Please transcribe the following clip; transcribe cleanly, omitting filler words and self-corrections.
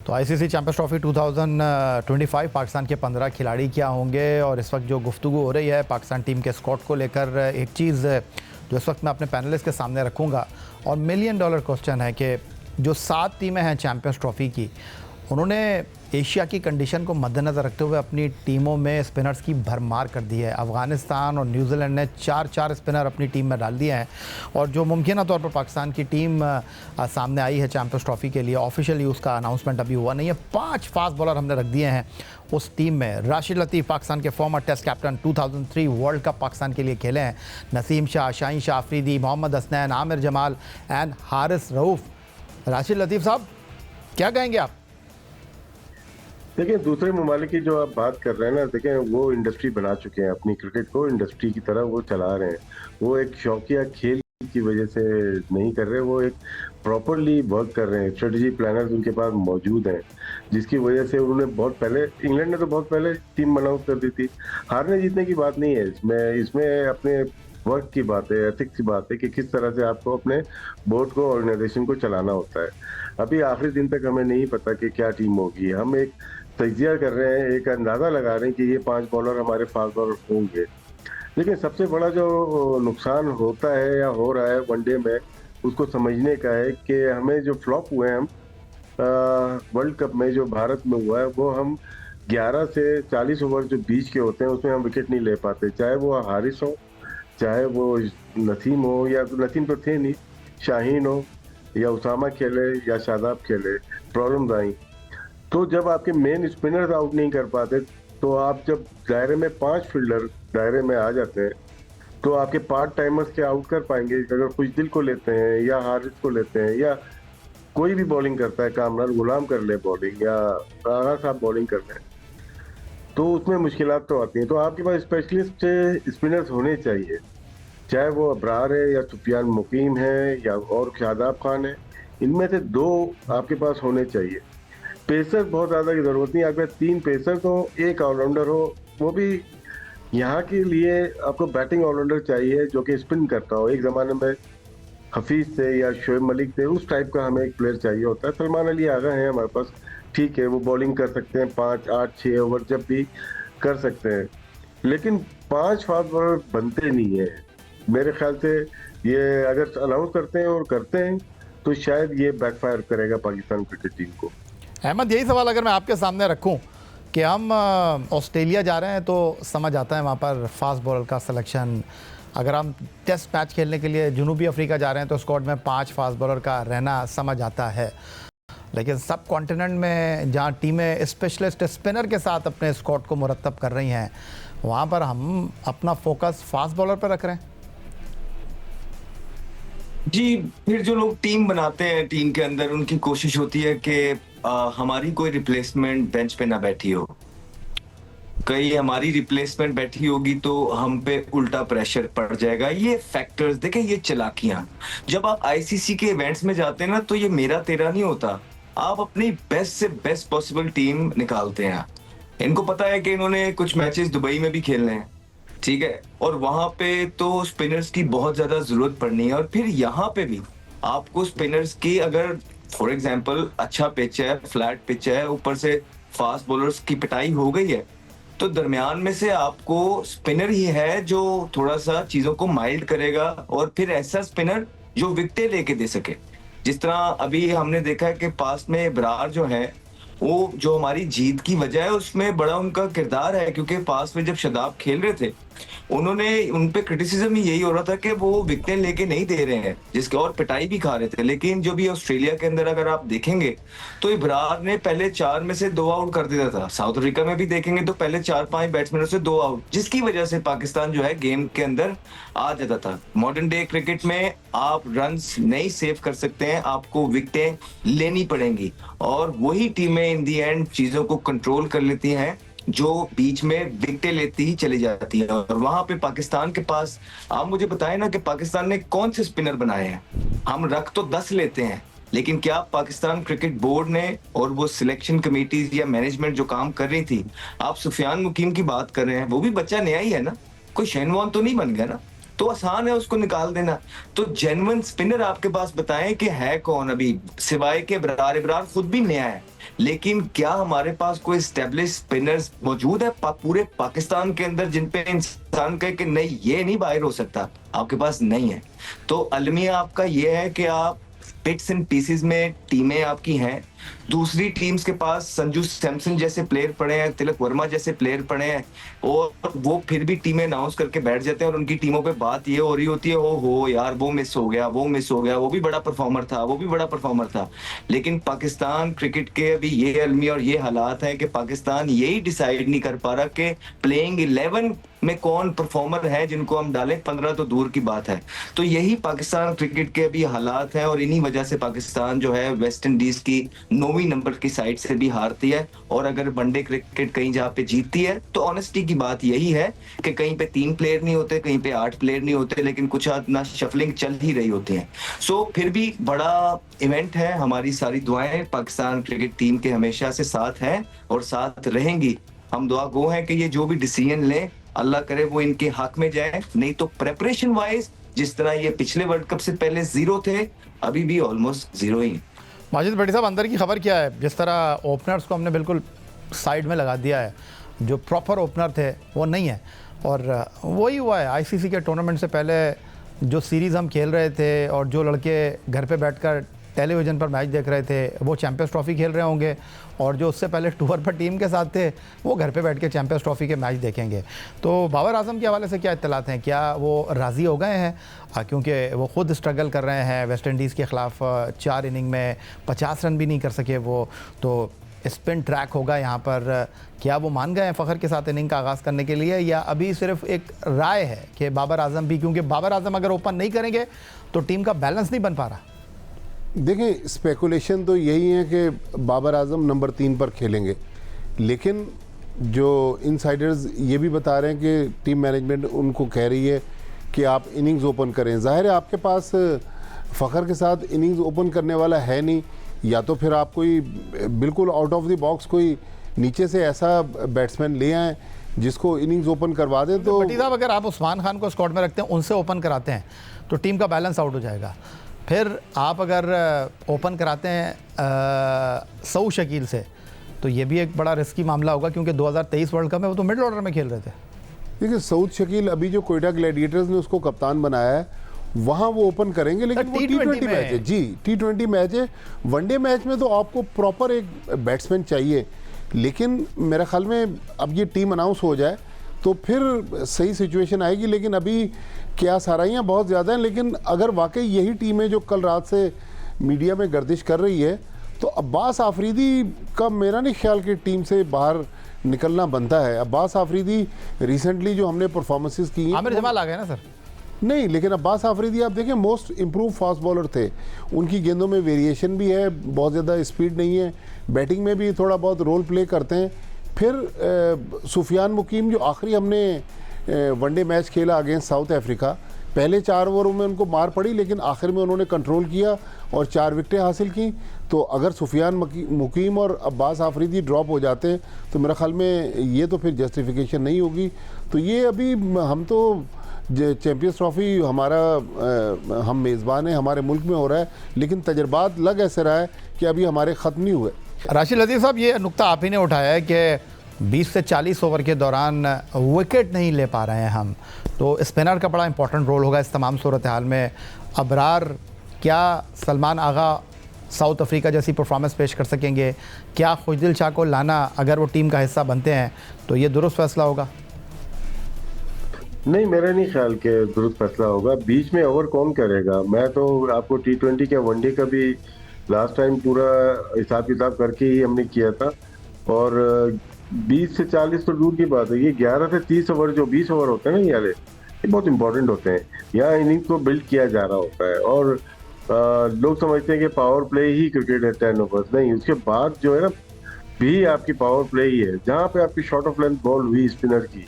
तो ICC champions trophy 2025 Pakistan के 15 खिलाड़ी क्या होंगे, और इस वक्त जो गुफ्तगू हो रही है पाकिस्तान टीम के स्क्वाड को लेकर, एक चीज़ जो इस वक्त मैं अपने पैनलिस्ट के सामने रखूँगा और $1 मिलियन क्वेश्चन है कि जो 7 टीमें हैं चैंपियंस ट्रॉफी की, उन्होंने एशिया की कंडीशन को मद्देनज़र रखते हुए अपनी टीमों में स्पिनर्स की भरमार कर दी है। अफ़गानिस्तान और न्यूजीलैंड ने 4-4 स्पिनर अपनी टीम में डाल दिए हैं, और जो मुमकिन तौर पर पाकिस्तान की टीम सामने आई है चैंपियंस ट्रॉफी के लिए, ऑफिशियली उसका अनाउंसमेंट अभी हुआ नहीं है। 5 फास्ट बॉलर हमने रख दिए हैं उस टीम में। राशिद लतीफ़ पाकिस्तान के former test captain, 2003 world cup Pakistan के लिए खेले हैं। नसीम शाह, शाहीन शाह अफरीदी, मोहम्मद हसनैन, आमिर जमाल एंड हारिस रऊफ़। राशिद लतीफ़ साहब, क्या कहेंगे आप? देखिए, दूसरे ममालिक की जो आप बात कर रहे हैं ना, देखें वो इंडस्ट्री बना चुके हैं, अपनी क्रिकेट को इंडस्ट्री की तरह वो चला रहे हैं। वो एक शौकिया खेल की वजह से नहीं कर रहे, वो एक प्रॉपरली वर्क कर रहे हैं। स्ट्रेटजी प्लानर्स उनके पास मौजूद हैं, जिसकी वजह से उन्होंने बहुत पहले, इंग्लैंड ने तो बहुत पहले टीम अनाउंस कर दी थी। हारने जीतने की बात नहीं है इसमें अपने वर्क की बात है, एथिक्स की बात है कि किस तरह से आपको अपने बोर्ड को, ऑर्गेनाइजेशन को चलाना होता है। अभी आखिरी दिन तक हमें नहीं पता कि क्या टीम होगी। हम एक तजिया कर रहे हैं, एक अंदाजा लगा रहे हैं कि ये 5 बॉलर हमारे फास्ट बॉलर होंगे। लेकिन सबसे बड़ा जो नुकसान होता है या हो रहा है वनडे में, उसको समझने का है कि हमें जो फ्लॉप हुए हैं हम वर्ल्ड कप में, जो भारत में हुआ है, वो हम 11 से 40 ओवर जो बीच के होते हैं उसमें हम विकेट नहीं ले पाते। चाहे वो हारिस हो, चाहे वो नसीम हो, या तो नसीम तो थे नहीं, शाहीन हो, या उसामा खेले या शादाब खेले, प्रॉब्लम्स आई। तो जब आपके मेन स्पिनर्स आउट नहीं कर पाते, तो आप जब दायरे में 5 फील्डर दायरे में आ जाते हैं, तो आपके पार्ट टाइमर्स के आउट कर पाएंगे। अगर कुछ दिल को लेते हैं या हारिस को लेते हैं, या कोई भी बॉलिंग करता है, कामरान गुलाम कर ले बॉलिंग, या राणा साहब बॉलिंग कर लें, तो उसमें मुश्किलात तो आती हैं। तो आपके पास स्पेशलिस्ट स्पिनर्स होने चाहिए, चाहे वो अबरार है या सुफियान मुकीम है या और शादाब खान है। इनमें से 2 आपके पास होने चाहिए। पेसर बहुत ज़्यादा की ज़रूरत नहीं। अगर 3 पेसर तो 1 ऑलराउंडर हो, वो भी यहाँ के लिए आपको बैटिंग ऑलराउंडर चाहिए जो कि स्पिन करता हो। एक ज़माने में हफीज़ थे या शोएब मलिक थे, उस टाइप का हमें एक प्लेयर चाहिए होता है। सलमान अली आ गए हैं हमारे पास, ठीक है, वो बॉलिंग कर सकते हैं, 5, 8, 6 ओवर जब भी कर सकते हैं, लेकिन 5 फास्ट बॉलर बनते नहीं है मेरे ख्याल से। ये अगर अनाउंस करते हैं और करते हैं तो शायद ये बैकफायर करेगा पाकिस्तान क्रिकेट टीम को। अहमद, यही सवाल अगर मैं आपके सामने रखूं कि हम ऑस्ट्रेलिया जा रहे हैं तो समझ आता है वहाँ पर फास्ट बॉलर का सिलेक्शन। अगर हम टेस्ट मैच खेलने के लिए जनूबी अफ्रीका जा रहे हैं तो स्क्वाड में 5 फास्ट बॉलर का रहना समझ आता है। लेकिन सब कॉन्टिनेंट में जहाँ टीमें स्पेशलिस्ट स्पिनर के साथ अपने स्क्वाड को मुरतब कर रही हैं, वहाँ पर हम अपना फोकस फास्ट बॉलर पर रख रहे हैं। जी, फिर जो लोग टीम बनाते हैं, टीम के अंदर उनकी कोशिश होती है कि हमारी कोई रिप्लेसमेंट बेंच पे ना बैठी हो। कहीं हमारी रिप्लेसमेंट बैठी होगी तो हम पे उल्टा प्रेशर पड़ जाएगा। ये फैक्टर्स देखें, ये चालाकियां। जब आप आईसीसी के इवेंट्स में जाते हैं ना, तो ये मेरा तेरा नहीं होता। आप अपनी बेस्ट से बेस्ट पॉसिबल टीम निकालते हैं। इनको पता है कि इन्होंने कुछ मैचेस दुबई में भी खेलने हैं, ठीक है, और वहां पे तो स्पिनर्स की बहुत ज्यादा जरूरत पड़नी है। और फिर यहाँ पे भी आपको स्पिनर्स की, अगर फॉर एग्जांपल अच्छा पिच है, फ्लैट पिच है, ऊपर से फास्ट बॉलर्स की पिटाई हो गई है, तो दरमियान में से आपको स्पिनर ही है जो थोड़ा सा चीजों को माइल्ड करेगा, और फिर ऐसा स्पिनर जो विकेटें लेके दे सके। जिस तरह अभी हमने देखा है कि पास में इब्रार जो है, वो जो हमारी जीत की वजह है उसमें बड़ा उनका किरदार है, क्योंकि पास में जब शादाब खेल रहे थे उन्होंने, उन पे क्रिटिसिज्म ही यही हो रहा था कि वो विकेटें लेके नहीं दे रहे हैं, जिसके और पिटाई भी खा रहे थे। लेकिन जो भी ऑस्ट्रेलिया के अंदर अगर आप देखेंगे तो इब्रार ने पहले 4 में से 2 आउट कर दिया था। साउथ अफ्रीका में भी देखेंगे तो पहले 4-5 बैट्समैनों से 2 आउट, जिसकी वजह से पाकिस्तान जो है गेम के अंदर आ जाता था। मॉडर्न डे क्रिकेट में आप रन्स नहीं सेव कर सकते हैं, आपको विकेटें लेनी पड़ेंगी, और वही टीमें इन दी एंड चीजों को कंट्रोल कर लेती हैं जो बीच में विकेटें लेती ही चली जाती है। और वहां पे पाकिस्तान के पास, आप मुझे बताएं ना कि पाकिस्तान ने कौन से स्पिनर बनाए हैं। हम रख तो 10 लेते हैं, लेकिन क्या पाकिस्तान क्रिकेट बोर्ड ने और वो सिलेक्शन कमेटीज या मैनेजमेंट जो काम कर रही थी, आप सुफियान मुकीम की बात कर रहे हैं, वो भी बच्चा नया ही है ना, कोई शेन वॉर्न तो नहीं बन गया ना। तो आसान है उसको निकाल देना। तो जेन्युइन स्पिनर आपके पास बताएं कि है कौन अभी, सिवाय के इब्रार। इब्रार खुद भी नया है, लेकिन क्या हमारे पास कोई स्टेब्लिश स्पिनर्स मौजूद है पूरे पाकिस्तान के अंदर जिन पे इंसान कहे कि नहीं ये नहीं बाहर हो सकता? आपके पास नहीं है। तो अलमिया आपका ये है कि आप बिट्स एंड पीसेस में टीमें आपकी हैं, दूसरी टीम्स के पास संजू सैमसन जैसे प्लेयर पड़े हैं, तिलक वर्मा जैसे प्लेयर पड़े हैं, और वो फिर भी टीमें अनाउंस करके बैठ जाते हैं और उनकी टीमों पे बात ये हो रही होती है, हो यार वो मिस हो गया, वो मिस हो गया, वो भी बड़ा परफॉर्मर था, वो भी बड़ा परफॉर्मर था। लेकिन पाकिस्तान क्रिकेट के अभी ये अलमी और ये हालात है कि पाकिस्तान यही डिसाइड नहीं कर पा रहा कि प्लेइंग 11 में कौन परफॉर्मर है जिनको हम डालें, 15 तो दूर की बात है। तो यही पाकिस्तान क्रिकेट के अभी हालात हैं, और इन्हीं वजह से पाकिस्तान जो है वेस्ट इंडीज की 9वीं नंबर की साइड से भी हारती है। और अगर वनडे क्रिकेट कहीं जहाँ पे जीतती है तो ऑनेस्टी की बात यही है कि कहीं पे 3 प्लेयर नहीं होते, कहीं पे 8 प्लेयर नहीं होते, लेकिन कुछ ना शफलिंग चल ही रही होती है। सो फिर भी बड़ा इवेंट है। हमारी सारी दुआएं पाकिस्तान क्रिकेट टीम के हमेशा से साथ हैं और साथ रहेंगी। हम दुआ गो हैं कि ये जो भी डिसीजन लें, अल्लाह करे वो इनके हक में जाए। नहीं तो प्रेपरेशन वाइज जिस तरह ये पिछले वर्ल्ड कप से पहले 0 थे, अभी भी ऑलमोस्ट 0 ही। माजिद भट्टी साहब, अंदर की खबर क्या है? जिस तरह ओपनर्स को हमने बिल्कुल साइड में लगा दिया है, जो प्रॉपर ओपनर थे वो नहीं है, और वही हुआ है आईसीसी के टूर्नामेंट से पहले जो सीरीज़ हम खेल रहे थे और जो लड़के घर पे बैठकर टेलीविज़न पर मैच देख रहे थे वो चैंपियंस ट्रॉफ़ी खेल रहे होंगे, और जो उससे पहले टूर पर टीम के साथ थे वो घर पे बैठ के चैंपियंस ट्रॉफ़ी के मैच देखेंगे। तो बाबर आजम के हवाले से क्या इत्तलात हैं? क्या वो राज़ी हो गए हैं? क्योंकि वो ख़ुद स्ट्रगल कर रहे हैं वेस्ट इंडीज़ के ख़िलाफ़, 4 इनिंग में 50 रन भी नहीं कर सके वो, तो स्पिन ट्रैक होगा यहाँ पर। क्या वो मान गए हैं फ़खर के साथ इनिंग का आगाज़ करने के लिए, या अभी सिर्फ एक राय है कि बाबर आजम भी, क्योंकि बाबर आजम अगर ओपन नहीं करेंगे तो टीम का बैलेंस नहीं बन पा रहा? देखें, स्पेकुलेशन तो यही है कि बाबर आजम नंबर 3 पर खेलेंगे, लेकिन जो इनसाइडर्स ये भी बता रहे हैं कि टीम मैनेजमेंट उनको कह रही है कि आप इनिंग्स ओपन करें। ज़ाहिर है आपके पास फ़खर के साथ इनिंग्स ओपन करने वाला है नहीं, या तो फिर आप कोई बिल्कुल आउट ऑफ द बॉक्स कोई नीचे से ऐसा बैट्समैन ले आएँ जिसको इनिंग्स ओपन करवा दें। तो भट्टी साहब, अगर आप उस्मान खान को स्क्वाड में रखते हैं, उनसे ओपन कराते हैं तो टीम का बैलेंस आउट हो जाएगा। फिर आप अगर ओपन कराते हैं सऊ शकील से तो ये भी एक बड़ा रिस्की मामला होगा, क्योंकि 2023 वर्ल्ड कप में वो तो मिडिल ऑर्डर में खेल रहे थे। देखिए, सऊद शकील अभी जो कोयटा ग्लैडिएटर्स ने उसको कप्तान बनाया है वहाँ वो ओपन करेंगे, लेकिन वो T20 मैच है जी, T20 मैच है। वनडे मैच में तो आपको प्रॉपर एक बैट्समैन चाहिए, लेकिन मेरे ख्याल में अब ये टीम अनाउंस हो जाए तो फिर सही सिचुएशन आएगी। लेकिन अभी क्या साराइयाँ बहुत ज़्यादा हैं, लेकिन अगर वाकई यही टीम है जो कल रात से मीडिया में गर्दिश कर रही है तो अब्बास आफरीदी का मेरा नहीं ख्याल कि टीम से बाहर निकलना बनता है। अब्बास आफरीदी रिसेंटली जो हमने परफॉर्मेंसेस की, आमिर जमाल आ गए ना सर? नहीं, लेकिन अब्बास आफरीदी आप देखें मोस्ट इम्प्रूव फास्ट बॉलर थे। उनकी गेंदों में वेरिएशन भी है, बहुत ज़्यादा स्पीड नहीं है, बैटिंग में भी थोड़ा बहुत रोल प्ले करते हैं। फिर सुफियान मुकीम जो आखिरी हमने वनडे मैच खेला अगेंस्ट साउथ अफ्रीका, पहले 4 ओवरों में उनको मार पड़ी, लेकिन आखिर में उन्होंने कंट्रोल किया और 4 विकेटें हासिल की। तो अगर सुफियान मुकीम और अब्बास आफरीदी ड्रॉप हो जाते हैं तो मेरे ख्याल में ये तो फिर जस्टिफिकेशन नहीं होगी। तो ये अभी हम तो चैंपियंस ट्रॉफ़ी हमारा हम मेज़बान हैं, हमारे मुल्क में हो रहा है, लेकिन तजर्बात लग ऐसे रहा है कि अभी हमारे ख़त्म नहीं हुए। राशिद लतीफ़ साहब, ये नुक्ता आप ही ने उठाया है कि 20 से 40 ओवर के दौरान विकेट नहीं ले पा रहे हैं हम, तो स्पिनर का बड़ा इंपॉर्टेंट रोल होगा इस तमाम सूरत हाल में। अबरार, क्या सलमान आगा साउथ अफ्रीका जैसी परफॉर्मेंस पेश कर सकेंगे? क्या खुशदिल शाह को लाना, अगर वो टीम का हिस्सा बनते हैं तो ये दुरुस्त फैसला होगा? नहीं, मेरा नहीं ख्याल कि दुरुस्त फैसला होगा। बीच में ओवर कौन करेगा? मैं तो आपको T20 का वनडे का भी लास्ट टाइम पूरा हिसाब किताब करके ही हमने किया था, और 20 से 40 तो दूर की बात है, ये 11 से 30 ओवर जो 20 ओवर होते हैं ना ये बहुत इंपॉर्टेंट होते हैं। यहाँ इनिंग को बिल्ड किया जा रहा होता है, और लोग समझते हैं कि पावर प्ले ही क्रिकेट है 10 ओवर्स, नहीं, उसके बाद जो है ना भी आपकी पावर प्ले ही है, जहाँ पे आपकी शॉर्ट ऑफ लेंथ बॉल हुई स्पिनर की